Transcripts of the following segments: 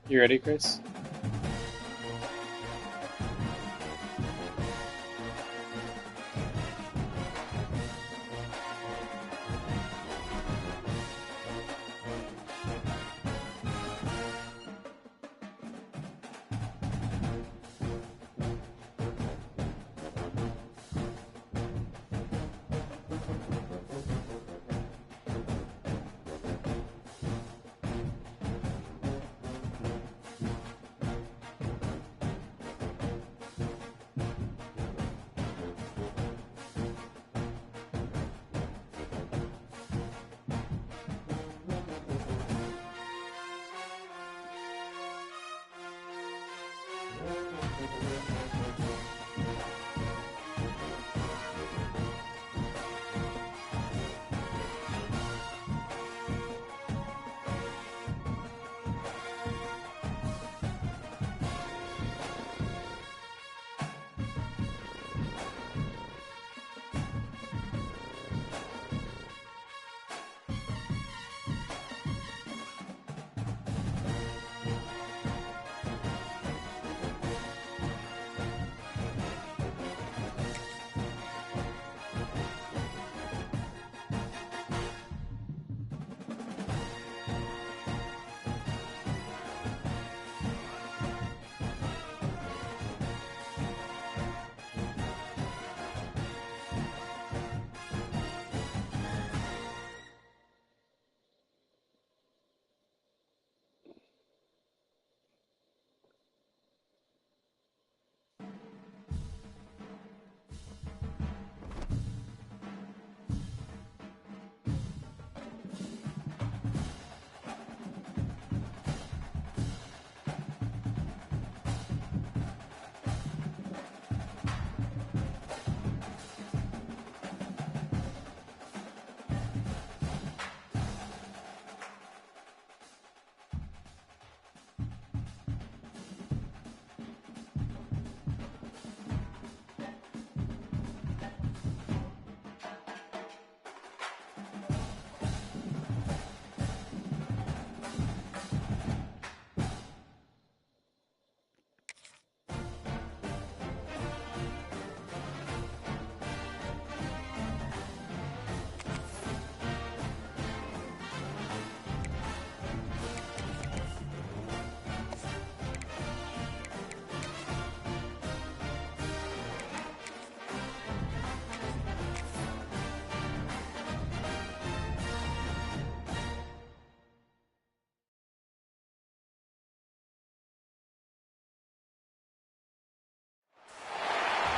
You ready, Chris?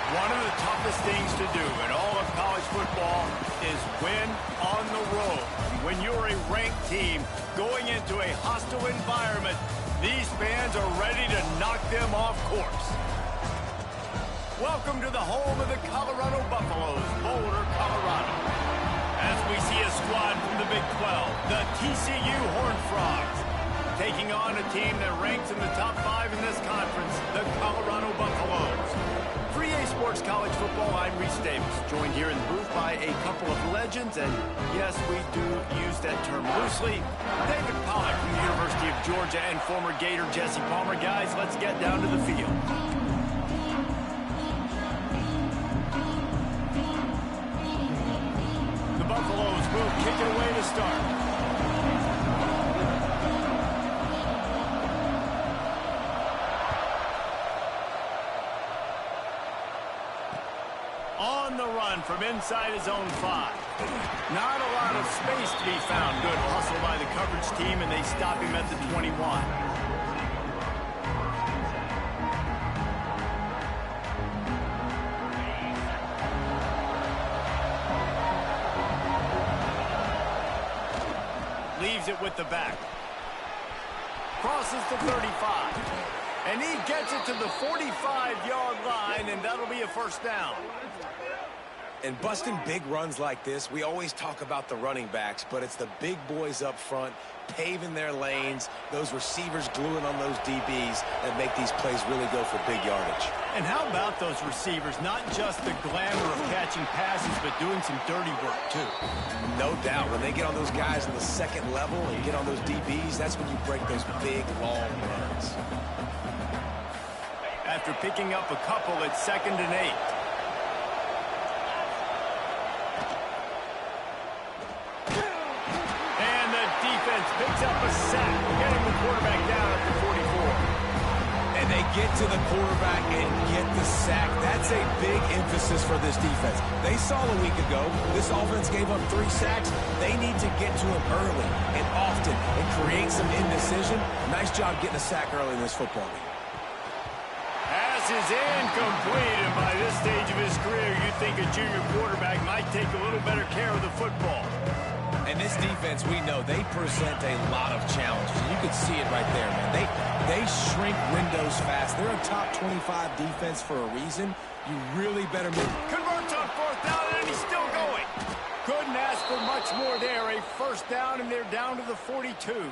One of the toughest things to do in all of college football is win on the road. When you're a ranked team going into a hostile environment, these fans are ready to knock them off course. Welcome to the home of the Colorado Buffaloes, Boulder, Colorado. As we see a squad from the Big 12, the TCU Horned Frogs, taking on a team that ranks in the top 5 in this conference, the Colorado Buffaloes. For EA Sports College Football, I'm Reese Davis, joined here in the booth by a couple of legends, and yes, we do use that term loosely. David Pollack from the University of Georgia and former Gator Jesse Palmer. Guys, let's get down to the field. The Buffaloes will kick it away to start. On the run from inside his own 5. Not a lot of space to be found. Good hustle by the coverage team, and they stop him at the 21. Leaves it with the back. Crosses the 35. And he gets it to the 45-yard line, and that'll be a first down. And busting big runs like this, we always talk about the running backs, but it's the big boys up front paving their lanes, those receivers gluing on those DBs that make these plays really go for big yardage. And how about those receivers? Not just the glamour of catching passes, but doing some dirty work too. No doubt. When they get on those guys in the second level and get on those DBs, that's when you break those big, long runs. After picking up a couple, it's 2nd and 8. Picks up a sack, getting the quarterback down at the 44. And they get to the quarterback and get the sack. That's a big emphasis for this defense. They saw a week ago, this offense gave up 3 sacks. They need to get to him early and often and create some indecision. Nice job getting a sack early in this football game. Pass is incomplete, and by this stage of his career, you'd think a junior quarterback might take a little better care of the football. And this defense, we know, they present a lot of challenges. And you can see it right there, man. They shrink windows fast. They're a top 25 defense for a reason. You really better move. Converts on 4th down, and he's still going. Couldn't ask for much more there. A 1st down, and they're down to the 42.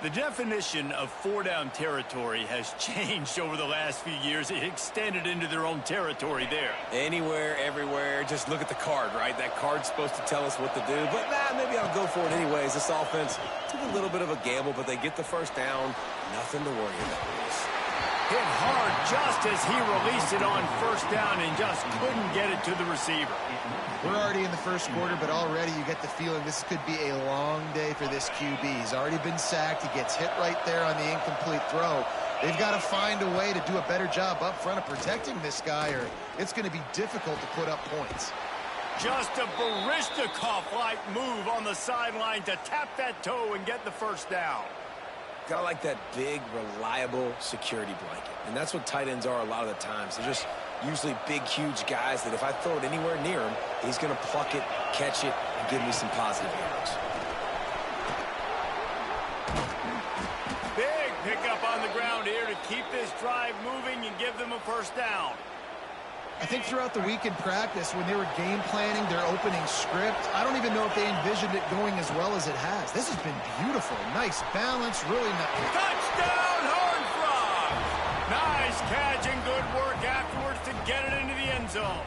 The definition of 4-down territory has changed over the last few years. It extended into their own territory there. Anywhere, everywhere. Just look at the card, right? That card's supposed to tell us what to do. But, maybe I'll go for it anyways. This offense took a little bit of a gamble, but they get the 1st down. Nothing to worry about. Hit hard just as he released it on 1st down and just couldn't get it to the receiver. We're already in the 1st quarter, but already you get the feeling this could be a long day for this QB. He's already been sacked. He gets hit right there on the incomplete throw. They've got to find a way to do a better job up front of protecting this guy, or it's going to be difficult to put up points. Just a Baryshnikov-like move on the sideline to tap that toe and get the 1st down. Got to like that big, reliable security blanket. And that's what tight ends are a lot of the times. They're just usually big, huge guys that if I throw it anywhere near him, he's going to pluck it, catch it, and give me some positive yards. Big pickup on the ground here to keep this drive moving and give them a 1st down. I think throughout the week in practice, when they were game planning their opening script, I don't even know if they envisioned it going as well as it has. This has been beautiful. Nice balance, really nice. Touchdown, Horned Frogs! Nice catch and good work afterwards to get it into the end zone.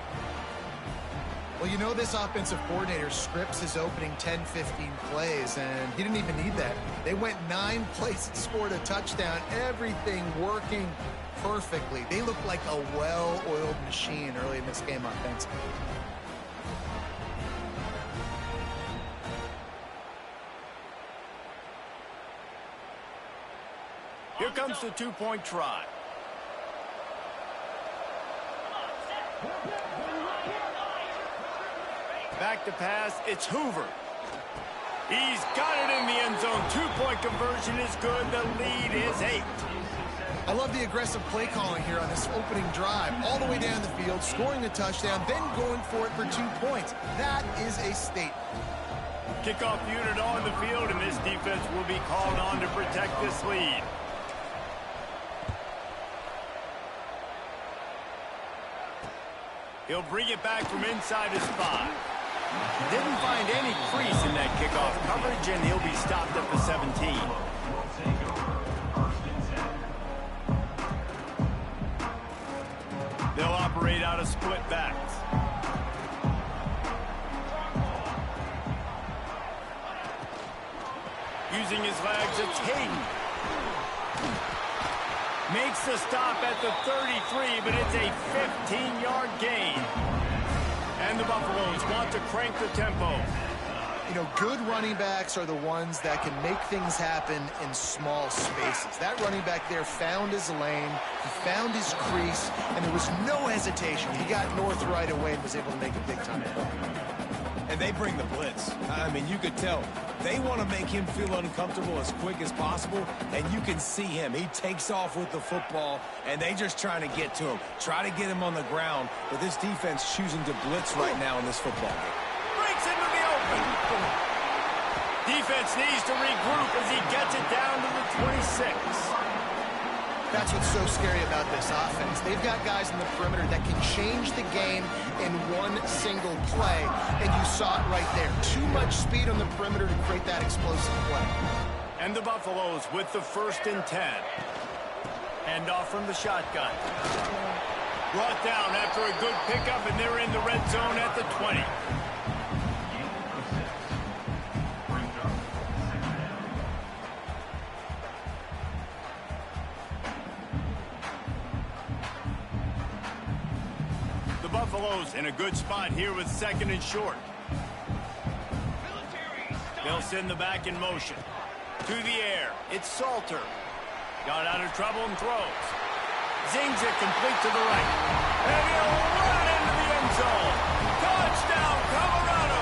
Well, you know this offensive coordinator scripts his opening 10, 15 plays, and he didn't even need that. They went 9 plays and scored a touchdown. Everything working perfectly. They look like a well-oiled machine early in this game offensively. Here comes the 2-point try. Back to pass, it's Hoover. He's got it in the end zone. 2-point conversion is good. The lead is 8. I love the aggressive play calling here on this opening drive. All the way down the field, scoring a touchdown, then going for it for 2 points. That is a statement. Kickoff unit on the field, and this defense will be called on to protect this lead. He'll bring it back from inside his 5. Didn't find any crease in that kickoff coverage, and he'll be stopped at the 17. They'll operate out of split backs. Using his legs, it's Hayden. Makes the stop at the 33, but it's a 15-yard gain. And the Buffaloes want to crank the tempo. You know, good running backs are the ones that can make things happen in small spaces. That running back there found his lane, he found his crease, and there was no hesitation. He got north right away and was able to make a big-time play. And they bring the blitz. I mean, you could tell. They want to make him feel uncomfortable as quick as possible, and you can see him. He takes off with the football, and they just trying to get to him, try to get him on the ground, but this defense choosing to blitz right now in this football game. Breaks into the open. Defense needs to regroup as he gets it down to the 26. That's what's so scary about this offense. They've got guys in the perimeter that can change the game in one single play, and you saw it right there. Too much speed on the perimeter to create that explosive play. And the Buffaloes with the 1st and 10. Hand off from the shotgun. Brought down after a good pickup, and they're in the red zone at the 20. The Buffaloes in a good spot here with 2nd and short. They'll send the back in motion. To the air, it's Salter. Got out of trouble and throws. Zings it complete to the right. And he'll run it into the end zone. Touchdown, Colorado!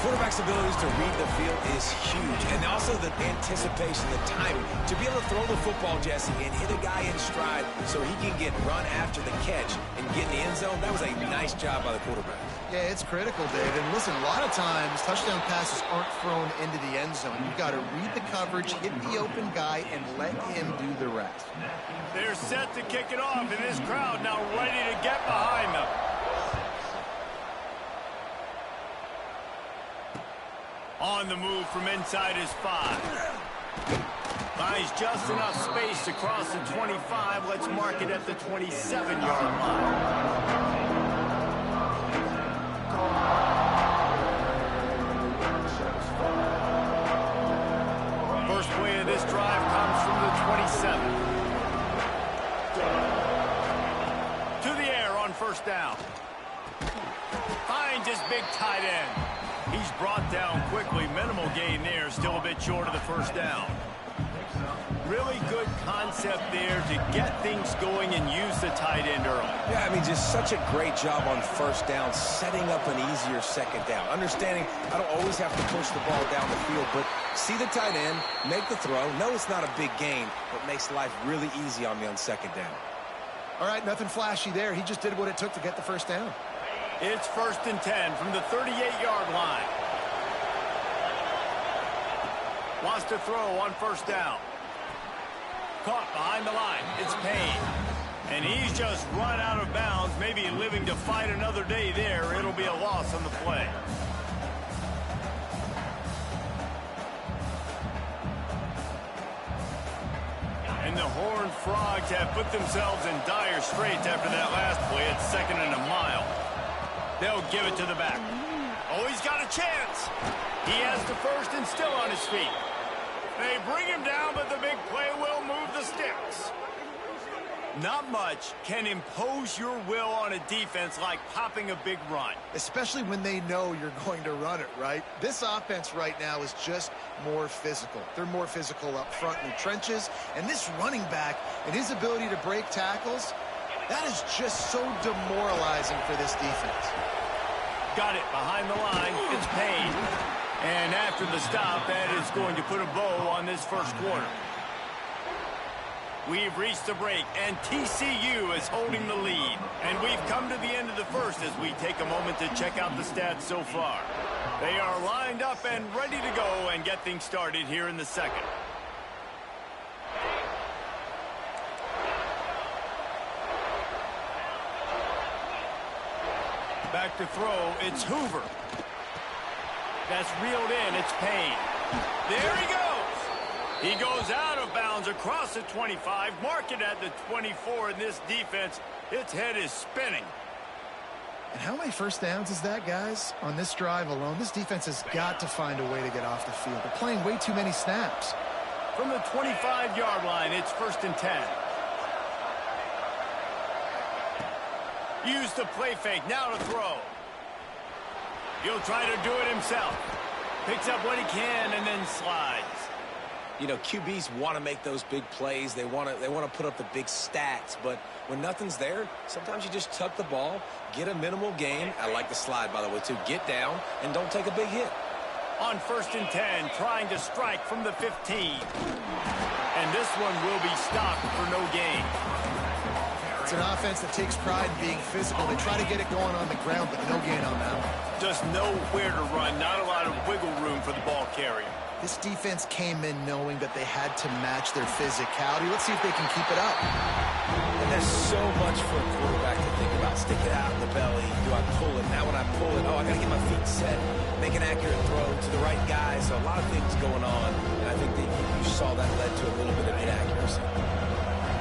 Quarterback's abilities to read the field is huge. And also the anticipation, the timing. To be able to throw the football, Jesse, and hit a guy in stride so he can get run after the catch and get in the end zone, that was a nice job by the quarterback. Yeah, it's critical, Dave. And listen, a lot of times touchdown passes aren't thrown into the end zone. You've got to read the coverage, hit the open guy, and let him do the rest. They're set to kick it off, and this crowd now ready to get behind them. On the move from inside his 5. Finds just enough space to cross the 25. Let's mark it at the 27-yard line. First play of this drive comes from the 27. To the air on 1st down. Finds his big tight end. He's brought down quickly. Minimal gain there. Still a bit short of the 1st down. Really good concept there to get things going and use the tight end early. Yeah, I mean, just such a great job on 1st down, setting up an easier 2nd down. Understanding I don't always have to push the ball down the field, but see the tight end, make the throw. No, it's not a big gain, but makes life really easy on me on 2nd down. All right, nothing flashy there. He just did what it took to get the 1st down. It's 1st and 10 from the 38-yard line. Wants to throw on 1st down. Caught behind the line. It's Payne. And he's just run out of bounds, maybe living to fight another day there. It'll be a loss on the play. And the Horned Frogs have put themselves in dire straits after that last play. It's 2nd and a mile. They'll give it to the back. Oh, he's got a chance. He has the 1st and still on his feet. They bring him down, but the big play will move the sticks. Not much can impose your will on a defense like popping a big run. Especially when they know you're going to run it, right? This offense right now is just more physical. They're more physical up front in the trenches. And this running back and his ability to break tackles, that is just so demoralizing for this defense. Got it behind the line. It's Payne. And after the stop, that is going to put a bow on this 1st quarter. We've reached the break, and TCU is holding the lead. And we've come to the end of the 1st as we take a moment to check out the stats so far. They are lined up and ready to go and get things started here in the 2nd. Back to throw, it's Hoover. That's reeled in, it's Payne. There he goes. He goes out of bounds across the 25, mark it at the 24, and this defense, its head is spinning. And how many 1st downs is that, guys? On this drive alone, this defense has got to find a way to get off the field. They're playing way too many snaps. From the 25-yard line, it's 1st and 10. Use the play fake, now to throw. He'll try to do it himself. Picks up what he can and then slides. You know, QBs want to make those big plays. They want to put up the big stats. But when nothing's there, sometimes you just tuck the ball, get a minimal gain. I like the slide, by the way, too. Get down and don't take a big hit. On 1st and 10, trying to strike from the 15. And this one will be stopped for no gain. It's an offense that takes pride in being physical. They try to get it going on the ground, but no gain on that one. Just nowhere to run. Not a lot of wiggle room for the ball carrier. This defense came in knowing that they had to match their physicality. Let's see if they can keep it up. And there's so much for a quarterback to think about. Stick it out in the belly. Do I pull it? Now when I pull it, oh, I got to get my feet set. Make an accurate throw to the right guy. So a lot of things going on. And I think that you saw that led to a little bit of inaccuracy.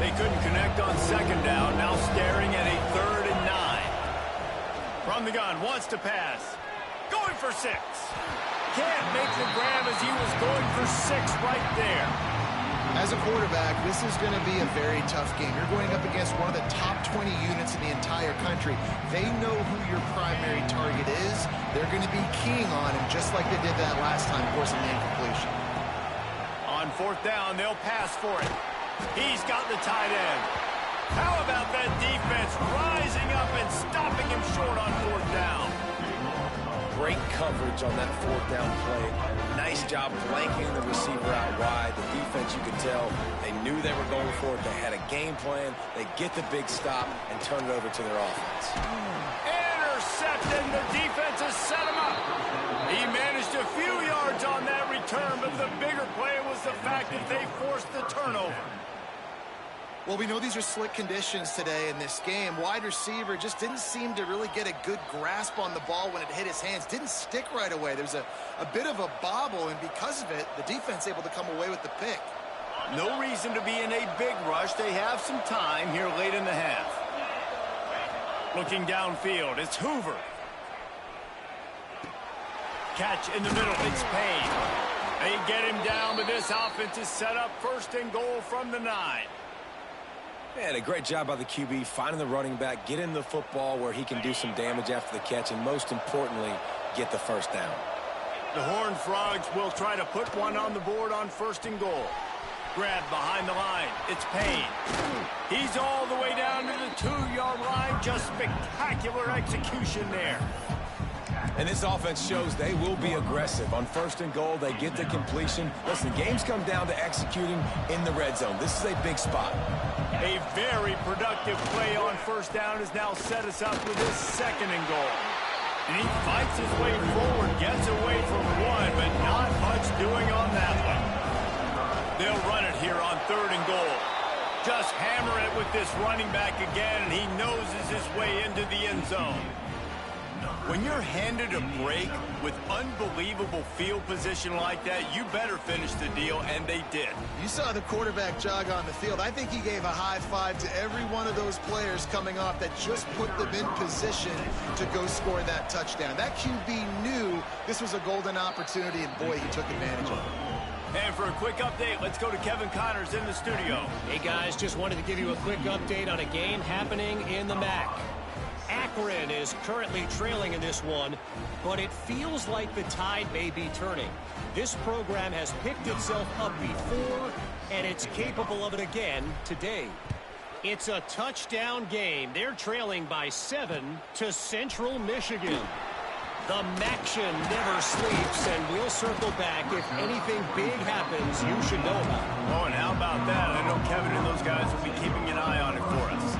They couldn't connect on second down. Now staring at a 3rd and 9. From the gun, wants to pass. Going for 6. Can't make the grab as he was going for 6 right there. As a quarterback, this is going to be a very tough game. You're going up against one of the top 20 units in the entire country. They know who your primary target is. They're going to be keying on him just like they did that last time, forcing the incompletion. On 4th down, they'll pass for it. He's got the tight end. How about that defense rising up and stopping him short on 4th down? Great coverage on that 4th down play. Nice job blanking the receiver out wide. The defense, you could tell, they knew they were going for it. They had a game plan. They get the big stop and turn it over to their offense. Intercepted. The defense has set him up. He managed a few yards on that return, but the bigger play was the fact that they forced the turnover. Well, we know these are slick conditions today in this game. Wide receiver just didn't seem to really get a good grasp on the ball when it hit his hands. Didn't stick right away. There's a bit of a bobble, and because of it, the defense able to come away with the pick. No reason to be in a big rush. They have some time here late in the half. Looking downfield, it's Hoover. Catch in the middle, it's Payne. They get him down, but this offense is set up 1st and goal from the 9. Man, a great job by the QB, finding the running back, getting the football where he can do some damage after the catch, and most importantly, get the 1st down. The Horned Frogs will try to put one on the board on 1st and goal. Grab behind the line. It's Payne. He's all the way down to the 2-yard line. Just spectacular execution there. And this offense shows they will be aggressive. On 1st and goal, they get the completion. Listen, games come down to executing in the red zone. This is a big spot. A very productive play on 1st down has now set us up with his 2nd and goal. And he fights his way forward, gets away from one, but not much doing on that one. They'll run it here on 3rd and goal. Just hammer it with this running back again, and he noses his way into the end zone. When you're handed a break with unbelievable field position like that, you better finish the deal, and they did. You saw the quarterback jog on the field. I think he gave a high five to every one of those players coming off that just put them in position to go score that touchdown. That QB knew this was a golden opportunity, and boy, he took advantage of it. And for a quick update, let's go to Kevin Connors in the studio. Hey, guys, just wanted to give you a quick update on a game happening in the MAC. Akron is currently trailing in this one, but it feels like the tide may be turning. This program has picked itself up before, and it's capable of it again today. It's a touchdown game. They're trailing by 7 to Central Michigan. The Maction never sleeps, and we'll circle back if anything big happens you should know about. Oh, and how about that? I know Kevin and those guys will be keeping an eye on it for us.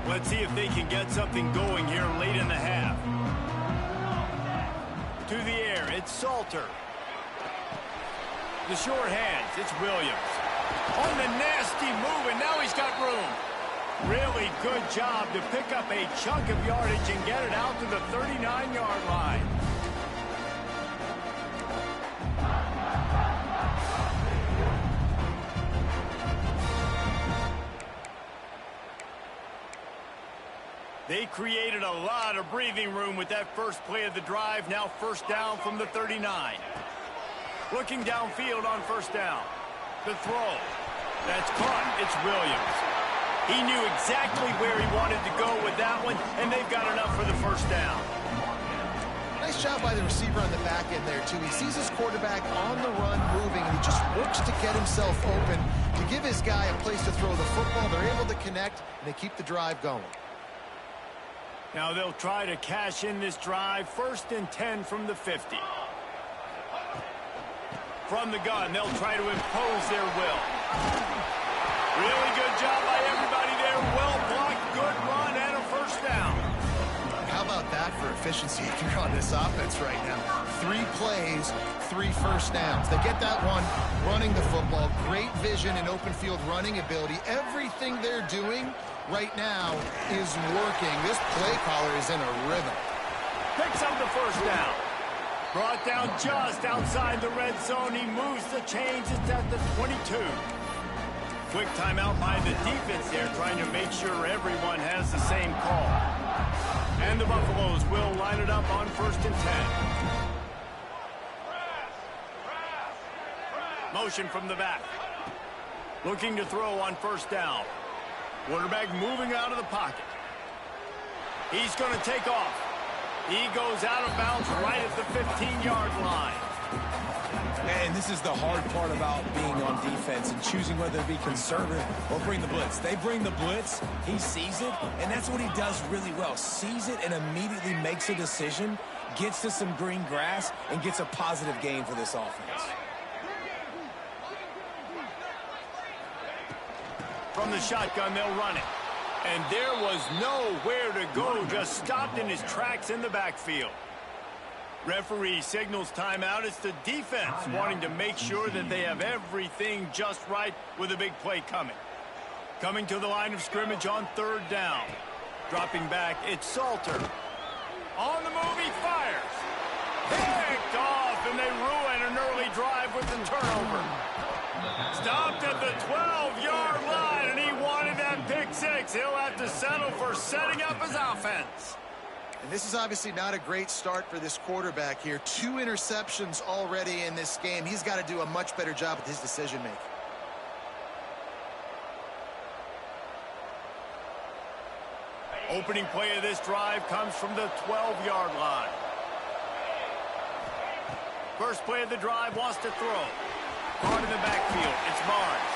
Let's see if they can get something going here late in the half. To the air, it's Salter. The short hands, it's Williams. On the nasty move, and now he's got room. Really good job to pick up a chunk of yardage and get it out to the 39-yard line. They created a lot of breathing room with that first play of the drive. Now 1st down from the 39. Looking downfield on 1st down. The throw. That's caught. It's Williams. He knew exactly where he wanted to go with that one, and they've got enough for the 1st down. Nice job by the receiver on the back end there, too. He sees his quarterback on the run moving, and he just works to get himself open to give his guy a place to throw the football. They're able to connect, and they keep the drive going. Now they'll try to cash in this drive. 1st and 10 from the 50. From the gun, they'll try to impose their will. Really good job by everybody there. Well blocked, good run, and a 1st down. How about that for a efficiency if you're on this offense right now. 3 plays, 3 first downs. They get that one running the football. Great vision and open field running ability. Everything they're doing right now is working. This play caller is in a rhythm. Picks up the first down. Brought down just outside the red zone. He moves the chains. It's at the 22. Quick timeout by the defense there, trying to make sure everyone has the same call. And the Buffaloes will line it up on 1st and 10. Motion from the back. Looking to throw on 1st down. Quarterback moving out of the pocket. He's going to take off. He goes out of bounds right at the 15-yard line. And this is the hard part about being on defense and choosing whether to be conservative or bring the blitz. They bring the blitz, he sees it, and that's what he does really well. Sees it and immediately makes a decision, gets to some green grass, and gets a positive gain for this offense. From the shotgun, they'll run it. And there was nowhere to go, just stopped in his tracks in the backfield. Referee signals timeout. It's the defense wanting to make sure that they have everything just right with a big play coming. Coming to the line of scrimmage on 3rd down. Dropping back, it's Salter. On the move, he fires. Picked off, and they ruin an early drive with the turnover. Stopped at the 12-yard line, and he wanted that pick 6. He'll have to settle for setting up his offense. And this is obviously not a great start for this quarterback here. 2 interceptions already in this game. He's got to do a much better job with his decision-making. Opening play of this drive comes from the 12-yard line. First play of the drive, wants to throw. Hard in the backfield, it's Barnes.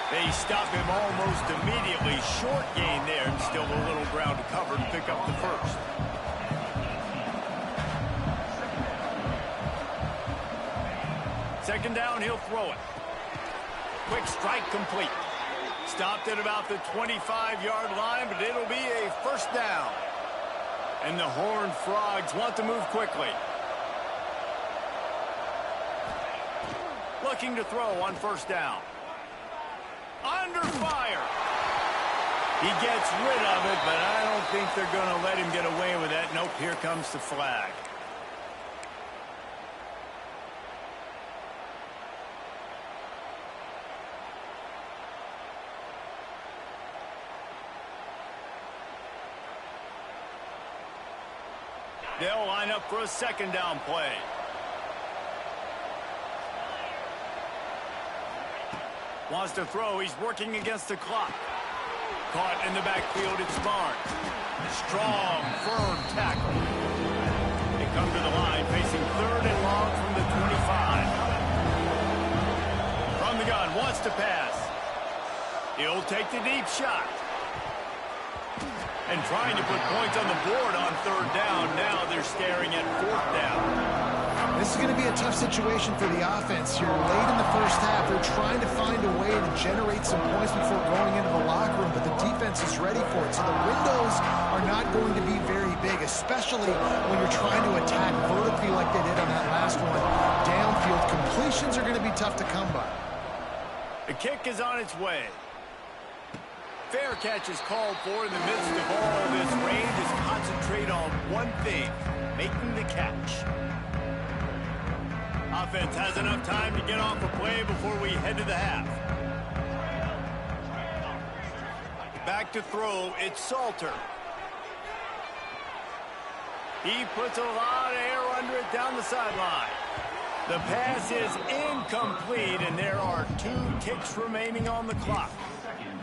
They stop him almost immediately. Short gain there, and still a little ground to cover to pick up the first. Second down, he'll throw it. Quick strike complete. Stopped at about the 25-yard line, but it'll be a first down. And the Horned Frogs want to move quickly. Looking to throw on 1st down. Under fire. He gets rid of it, but I don't think they're going to let him get away with that. Nope, here comes the flag. They'll line up for a 2nd down play. Wants to throw. He's working against the clock. Caught in the backfield. It's Barnes. Strong, firm tackle. They come to the line facing 3rd and long from the 25. From the gun. Wants to pass. He'll take the deep shot. And trying to put points on the board on 3rd down. Now they're staring at 4th down. This is going to be a tough situation for the offense here. Late in the first half, they're trying to find a way to generate some points before going into the locker room, but the defense is ready for it. So the windows are not going to be very big, especially when you're trying to attack vertically like they did on that last one. Downfield completions are going to be tough to come by. The kick is on its way. Fair catch is called for in the midst of all this rain. Just concentrate on one thing, making the catch. Offense has enough time to get off a play before we head to the half. Back to throw, it's Salter. He puts a lot of air under it down the sideline. The pass is incomplete, and there are 2 ticks remaining on the clock.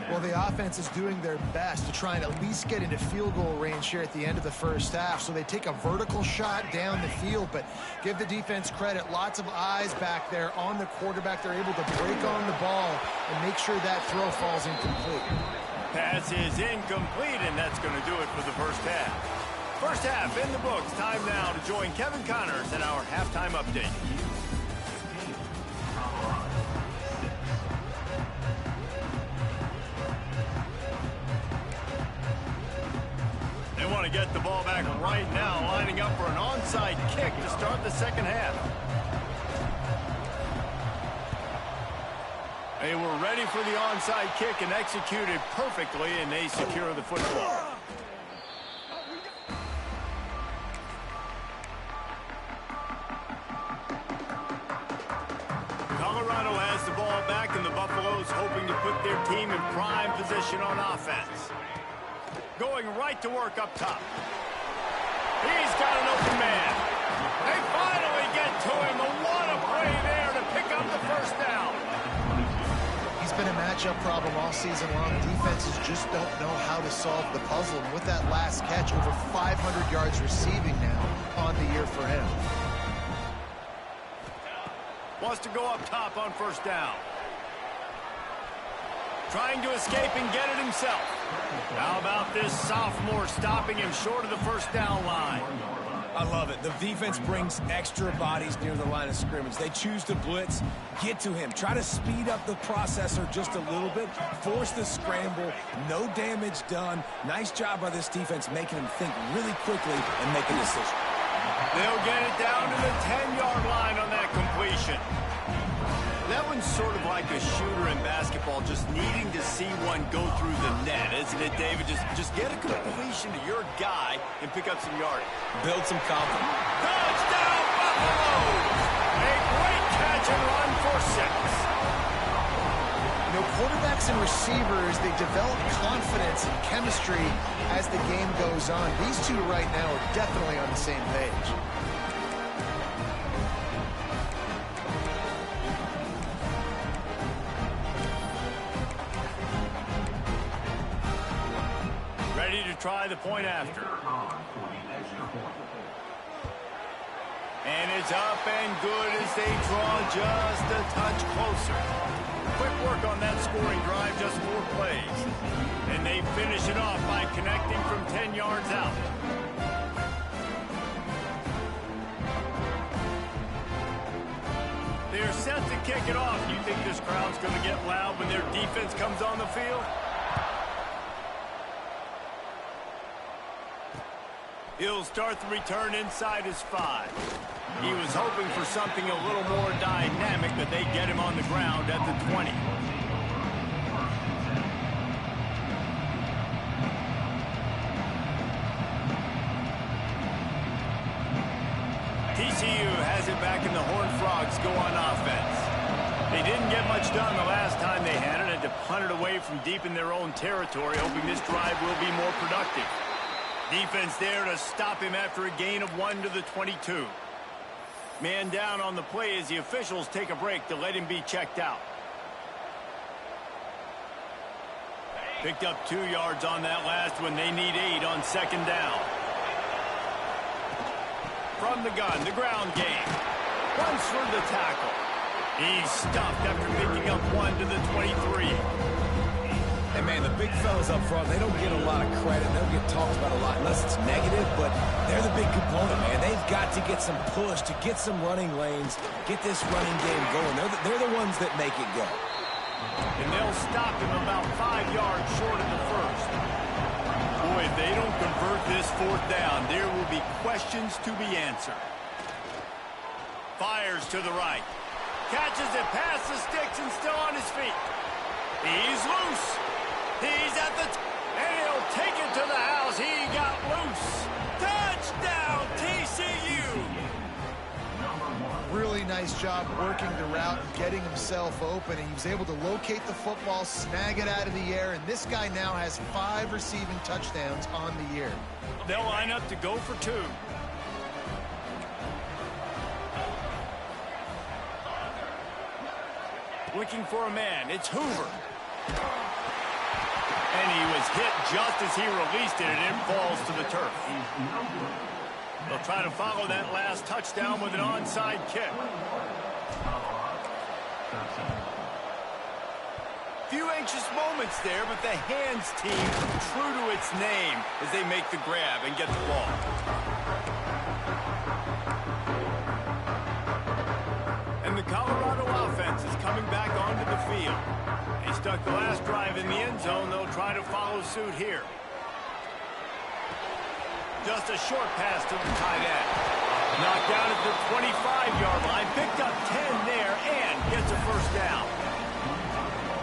Well, the offense is doing their best to try and at least get into field goal range here at the end of the first half. So they take a vertical shot down the field, but give the defense credit. Lots of eyes back there on the quarterback. They're able to break on the ball and make sure that throw falls incomplete. Pass is incomplete, and that's going to do it for the first half. First half in the books. Time now to join Kevin Connors in our halftime update. want to get the ball back right now, lining up for an onside kick to start the second half. They were ready for the onside kick and executed perfectly, and they secure the football. Colorado has the ball back, and the Buffaloes hoping to put their team in prime position on offense. Going right to work up top. He's got an open man. They finally get to him. What a play there to pick up the first down. He's been a matchup problem all season long. Defenses just don't know how to solve the puzzle. And with that last catch, over 500 yards receiving now on the year for him. Wants to go up top on first down. Trying to escape and get it himself. How about this sophomore stopping him short of the first down line? I love it. The defense brings extra bodies near the line of scrimmage. They choose to blitz, get to him, try to speed up the processor just a little bit, force the scramble, no damage done. Nice job by this defense making him think really quickly and make a decision. They'll get it down to the 10-yard line on that completion. That one's sort of like a shooter in basketball, just needing to see one go through the net, isn't it, David? Just get a completion to your guy and pick up some yardage. Build some confidence. Touchdown, Buffaloes! A great catch and run for 6. You know, quarterbacks and receivers, they develop confidence and chemistry as the game goes on. These two right now are definitely on the same page. Ready to try the point after. And it's up and good as they draw just a touch closer. Quick work on that scoring drive, just 4 plays. And they finish it off by connecting from 10 yards out. They're set to kick it off. Do you think this crowd's going to get loud when their defense comes on the field? He'll start the return inside his 5. He was hoping for something a little more dynamic, but they get him on the ground at the 20. TCU has it back, and the Horned Frogs go on offense. They didn't get much done the last time they had it, had to punt it away from deep in their own territory, hoping this drive will be more productive. Defense there to stop him after a gain of 1 to the 22. Man down on the play as the officials take a break to let him be checked out. Picked up 2 yards on that last one. They need 8 on second down. From the gun, the ground game. Runs for the tackle. He's stuffed after picking up 1 to the 23. And, man, the big fellas up front, they don't get a lot of credit. They don't get talked about a lot unless it's negative, but they're the big component, man. They've got to get some push, to get some running lanes, get this running game going. They're the ones that make it go. And they'll stop him about 5 yards short of the first. Boy, if they don't convert this 4th down, there will be questions to be answered. Fires to the right. Catches it past the sticks and still on his feet. He's loose. He's at the and he'll take it to the house. He got loose. Touchdown, TCU. Really nice job working the route and getting himself open. He was able to locate the football, snag it out of the air, and this guy now has 5 receiving touchdowns on the year. They'll line up to go for 2. Looking for a man. It's Hoover. And he was hit just as he released it, and it falls to the turf. They'll try to follow that last touchdown with an onside kick. Few anxious moments there, but the hands team true to its name as they make the grab and get the ball. And the Colorado offense is coming back onto the field. They stuck the last drive in the end zone. They'll try to follow suit here. Just a short pass to the tight end. Knocked down at the 25-yard line. Picked up 10 there and gets a first down.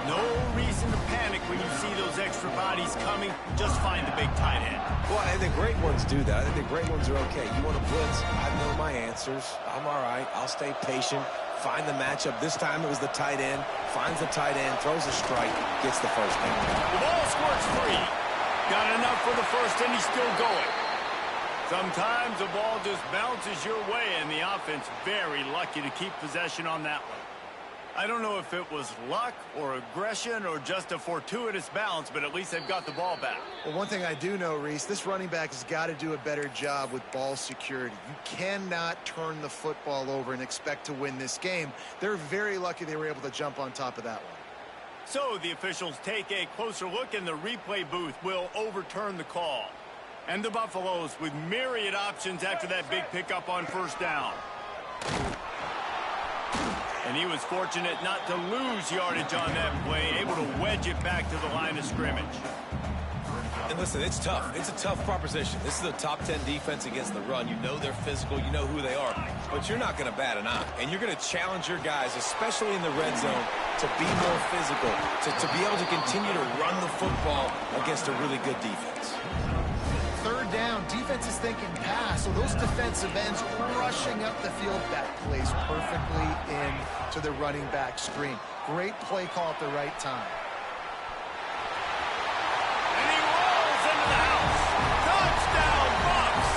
No reason to panic when you see those extra bodies coming. Just find the big tight end. Well, and the great ones do that. I think the great ones are okay. You want to blitz? I know my answers. I'm all right. I'll stay patient. Find the matchup. This time it was the tight end. Finds the tight end, throws a strike, gets the first down. The ball squirts free. Got enough for the first, and he's still going. Sometimes the ball just bounces your way, and the offense very lucky to keep possession on that one. I don't know if it was luck or aggression or just a fortuitous bounce, but at least they've got the ball back. Well, one thing I do know, Reese, this running back has got to do a better job with ball security. You cannot turn the football over and expect to win this game. They're very lucky they were able to jump on top of that one. So the officials take a closer look, and the replay booth will overturn the call. And the Buffaloes with myriad options after that big pickup on first down. And he was fortunate not to lose yardage on that play, able to wedge it back to the line of scrimmage. And listen, it's tough. It's a tough proposition. This is a top 10 defense against the run. You know they're physical. You know who they are. But you're not going to bat an eye. And you're going to challenge your guys, especially in the red zone, to be more physical, to be able to continue to run the football against a really good defense. Third down, defense is thinking pass, so those defensive ends rushing up the field. That plays perfectly into the running back screen. Great play call at the right time. And he rolls into the house. Touchdown, Bucks!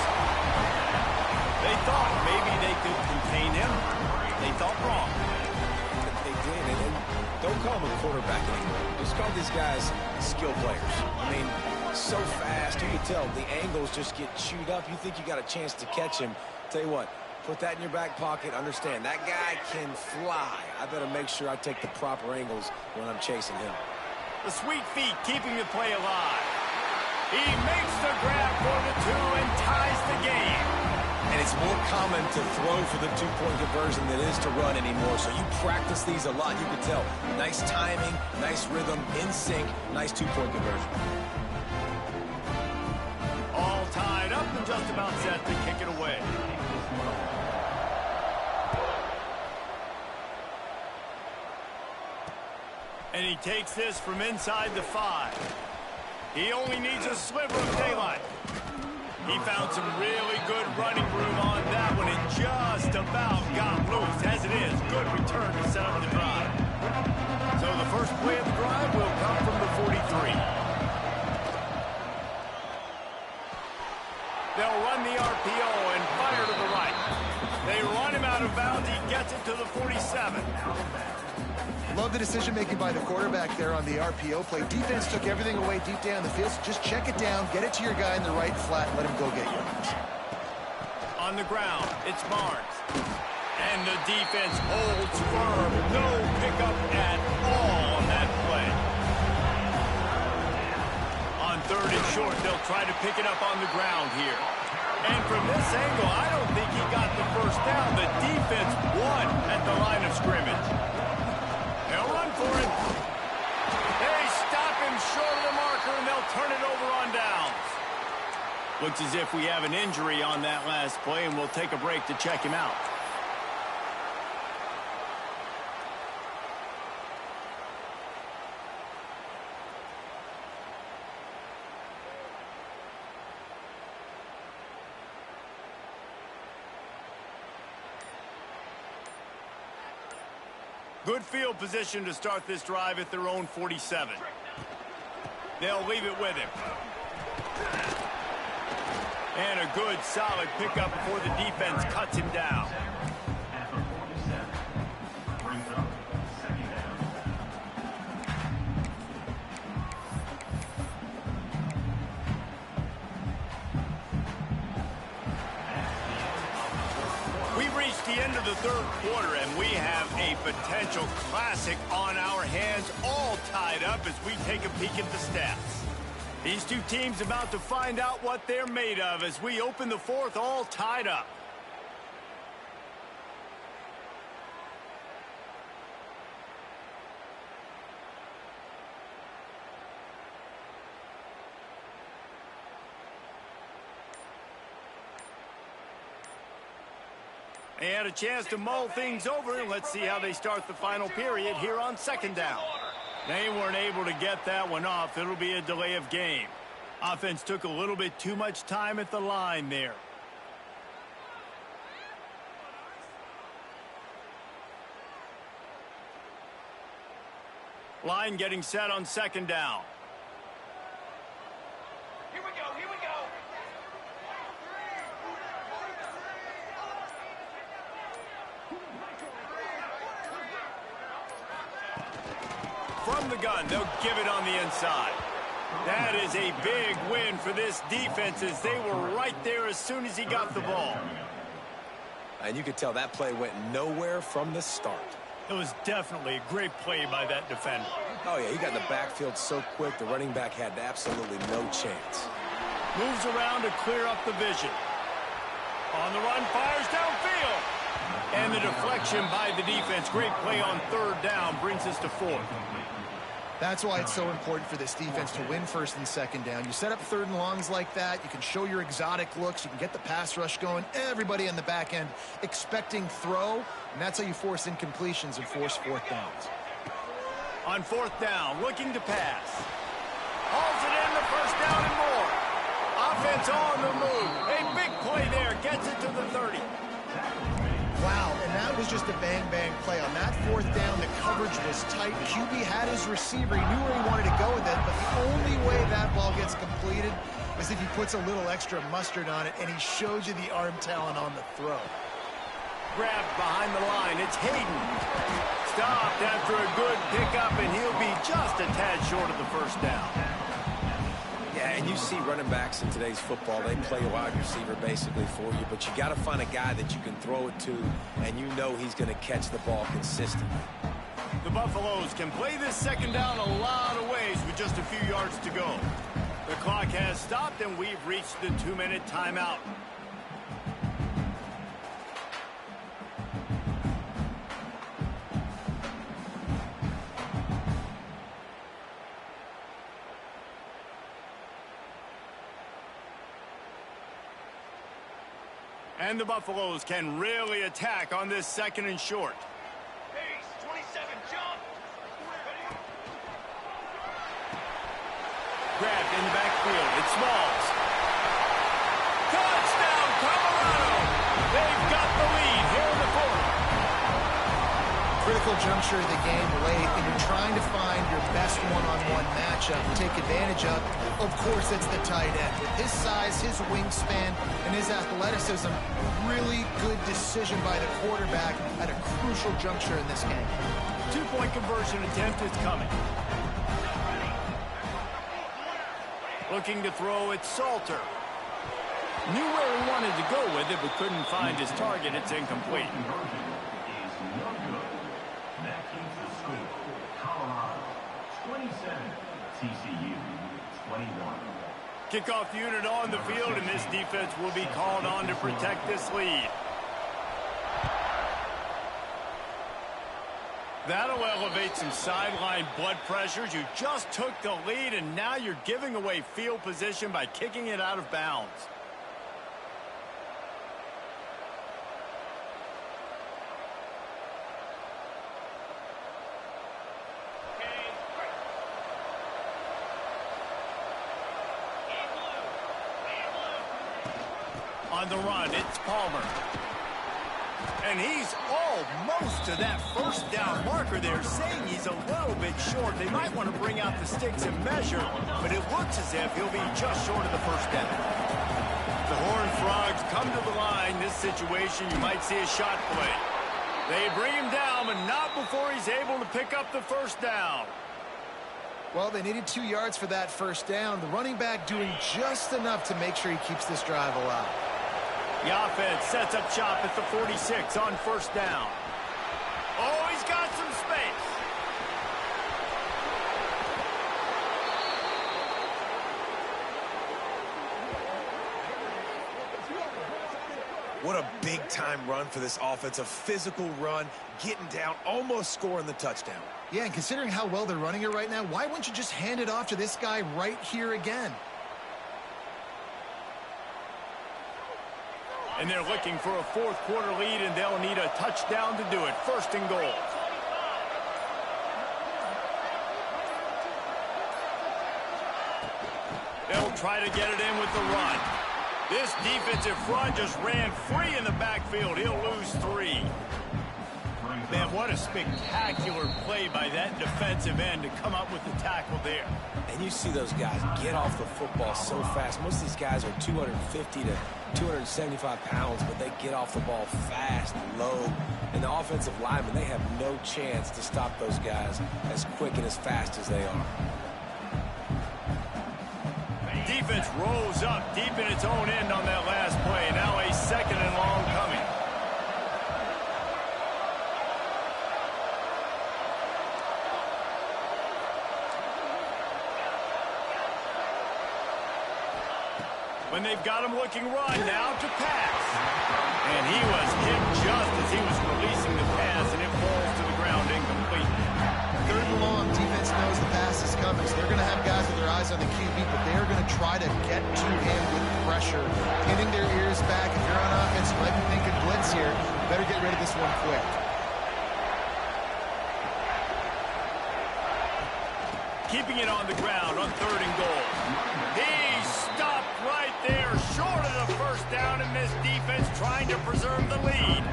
They thought maybe they could contain him. They thought wrong. They did, and don't call them a quarterback anymore. Just call these guys skill players. I mean, so fast, you can tell the angles just get chewed up. You think you got a chance to catch him. Tell you what, put that in your back pocket. Understand, that guy can fly. I better make sure I take the proper angles when I'm chasing him. The sweet feet keeping the play alive. He makes the grab for the two and ties the game. And it's more common to throw for the two-point conversion than it is to run anymore. So you practice these a lot. You can tell. Nice timing, nice rhythm, in sync, nice two-point conversion. All tied up and just about set to kick it away. And he takes this from inside the 5. He only needs a sliver of daylight. He found some really good running room on that one and just about got loose. As it is, good return to set up the drive. So the first play of the drive will come from the 43. They'll run the RPO and fire to the right. They run him out of bounds. He gets it to the 47. Love the decision-making by the quarterback there on the RPO play. Defense took everything away deep down the field, so just check it down, get it to your guy in the right flat, and let him go get yards. On the ground, it's Barnes. And the defense holds firm. No pickup at all on that play. On third and short, they'll try to pick it up on the ground here. And from this angle, I don't think he got the first down. The defense won at the line of scrimmage. They'll run for it. They stop him short of the marker, and they'll turn it over on downs. Looks as if we have an injury on that last play, and we'll take a break to check him out. Good field position to start this drive at their own 47. They'll leave it with him. And a good, solid pickup before the defense cuts him down. We've reached the end of the third quarter, and we have a potential classic on our hands, all tied up as we take a peek at the stats. These two teams about to find out what they're made of as we open the fourth, all tied up. They had a chance to mull things over, and let's see how they start the final period here on second down. They weren't able to get that one off. It'll be a delay of game. Offense took a little bit too much time at the line there. Line getting set on second down. Here we go, here we go. From the gun, they'll give it on the inside. That is a big win for this defense as they were right there as soon as he got the ball. And you could tell that play went nowhere from the start. It was definitely a great play by that defender. Oh, yeah, he got in the backfield so quick, the running back had absolutely no chance. Moves around to clear up the vision. On the run, fires downfield. And the deflection by the defense. Great play on third down brings us to fourth. That's why it's so important for this defense to win first and second down. You set up third and longs like that. You can show your exotic looks. You can get the pass rush going. Everybody on the back end expecting throw. And that's how you force incompletions and force fourth downs. On fourth down, looking to pass. Hauls it in the first down and more. Offense on the move. A big play there. Gets it to the 30. Wow, and that was just a bang-bang play. On that fourth down, the coverage was tight. QB had his receiver. He knew where he wanted to go with it, but the only way that ball gets completed is if he puts a little extra mustard on it, and he shows you the arm talent on the throw. Grabbed behind the line. It's Hayden. Stopped after a good pickup, and he'll be just a tad short of the first down. Yeah, and you see running backs in today's football, they play a wide receiver basically for you, but you got to find a guy that you can throw it to, and you know he's going to catch the ball consistently. The Buffaloes can play this second down a lot of ways with just a few yards to go. The clock has stopped, and we've reached the 2-minute timeout. And the Buffaloes can really attack on this second and short. Pace, 27, jump. Grabbed in the backfield. It's Smalls. Touchdown, Colorado! They've got the lead here in the fourth. Critical juncture of the game late, and you're trying to find your best one-on-one matchup to take advantage of course, it's the tight end. With his size, his wingspan, and his athleticism, really good decision by the quarterback at a crucial juncture in this game. Two-point conversion attempt is coming. Looking to throw, it's Salter. Knew where he wanted to go with it, but couldn't find his target. It's incomplete. That keeps the score. Colorado, 27. TCU, 21. Kickoff unit on the field, and this defense will be called on to protect this lead. That'll elevate some sideline blood pressures. You just took the lead, and now you're giving away field position by kicking it out of bounds. On the run, it's Palmer. And he's almost to that first down marker there, saying he's a little bit short. They might want to bring out the sticks and measure, but it looks as if he'll be just short of the first down. The Horned Frogs come to the line. This situation, you might see a shot play. They bring him down, but not before he's able to pick up the first down. Well, they needed 2 yards for that first down. The running back doing just enough to make sure he keeps this drive alive. The offense sets up shop at the 46 on first down. Oh, he's got some space. What a big-time run for this offense. A physical run, getting down, almost scoring the touchdown. Yeah, and considering how well they're running it right now, why wouldn't you just hand it off to this guy right here again? And they're looking for a fourth quarter lead, and they'll need a touchdown to do it. First and goal. They'll try to get it in with the run. This defensive front just ran free in the backfield. He'll lose 3. Man, what a spectacular play by that defensive end to come up with the tackle there. And you see those guys get off the football so fast. Most of these guys are 250 to 275 pounds, but they get off the ball fast, low. And the offensive linemen, they have no chance to stop those guys as quick and as fast as they are. Defense rolls up deep in its own end on that last play. Now a second and long coming. When they've got him looking run, now to pass. And he was hit just as he was releasing the pass, and it falls to the ground incomplete. Third and long, defense knows the pass is coming, so they're going to have guys with their eyes on the QB, but they're going to try to get to him with pressure, pinning their ears back. If you're on offense, you might be thinking blitz here. You better get rid of this one quick. Keeping it on the ground on third and goal. He stopped right there, short of the first down, and this defense trying to preserve the lead.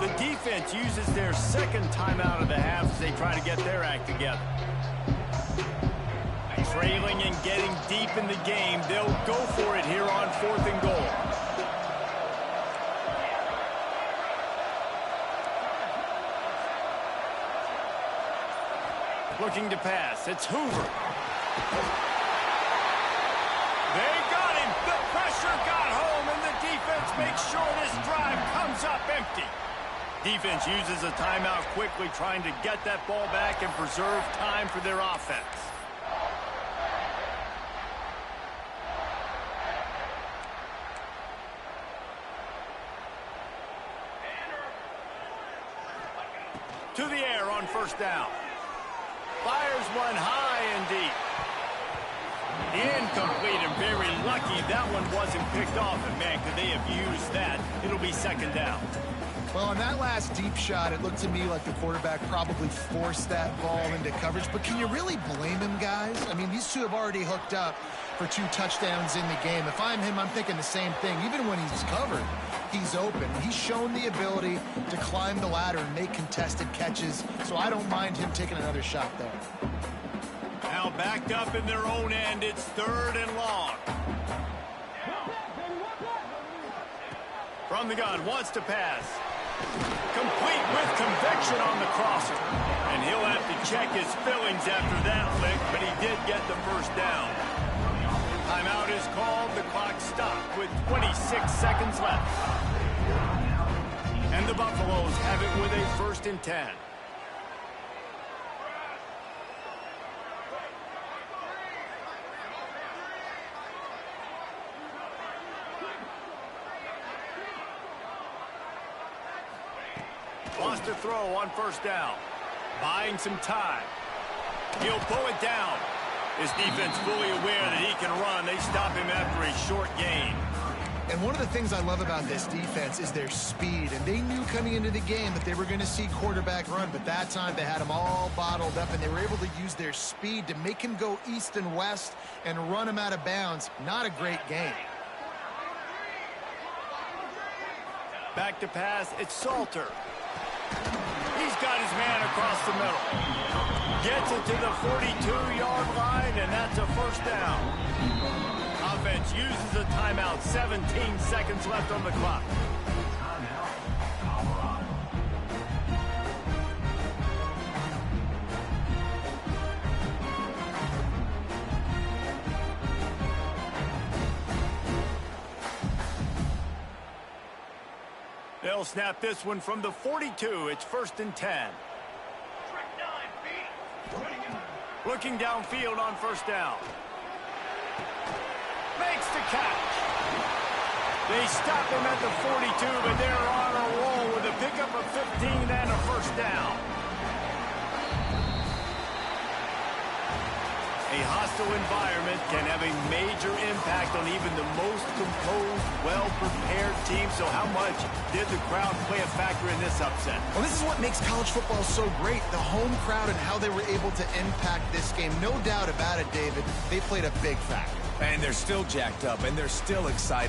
The defense uses their second timeout of the half as they try to get their act together. Trailing and getting deep in the game, they'll go for it here on fourth and goal. Looking to pass. It's Hoover. They got him. The pressure got home, and the defense makes sure this drive comes up empty. Defense uses a timeout quickly, trying to get that ball back and preserve time for their offense. To the air on first down. Fires one high and deep. Incomplete, and very lucky that one wasn't picked off. And man, could they have used that? It'll be second down. Well, on that last deep shot, it looked to me like the quarterback probably forced that ball into coverage. But can you really blame him, guys? I mean, these two have already hooked up for 2 touchdowns in the game. If I'm him, I'm thinking the same thing. Even when he's covered, he's open. He's shown the ability to climb the ladder and make contested catches, so I don't mind him taking another shot there. Now backed up in their own end, it's third and long. From the gun, wants to pass. Complete with conviction on the crosser. And he'll have to check his fillings after that lick, but he did get the first down. Timeout is called. The clock stopped with 26 seconds left. And the Buffaloes have it with a 1st and 10. Lost a throw on first down. Buying some time. He'll pull it down. His defense fully aware that he can run. They stop him after a short gain. And one of the things I love about this defense is their speed. And they knew coming into the game that they were going to see quarterback run. But that time they had him all bottled up, and they were able to use their speed to make him go east and west and run him out of bounds. Not a great game. Back to pass. It's Salter. He's got his man across the middle. Gets it to the 42-yard line, and that's a first down. Offense uses a timeout. 17 seconds left on the clock. They'll snap this one from the 42. It's 1st and 10. Looking downfield on first down. Makes the catch. They stop him at the 42, but they're on a roll with a pickup of 15 and a first down. A A hostile environment can have a major impact on even the most composed, well-prepared team. So how much did the crowd play a factor in this upset? Well, this is what makes college football so great, the home crowd and how they were able to impact this game. No doubt about it, David, they played a big factor. And they're still jacked up, and they're still excited.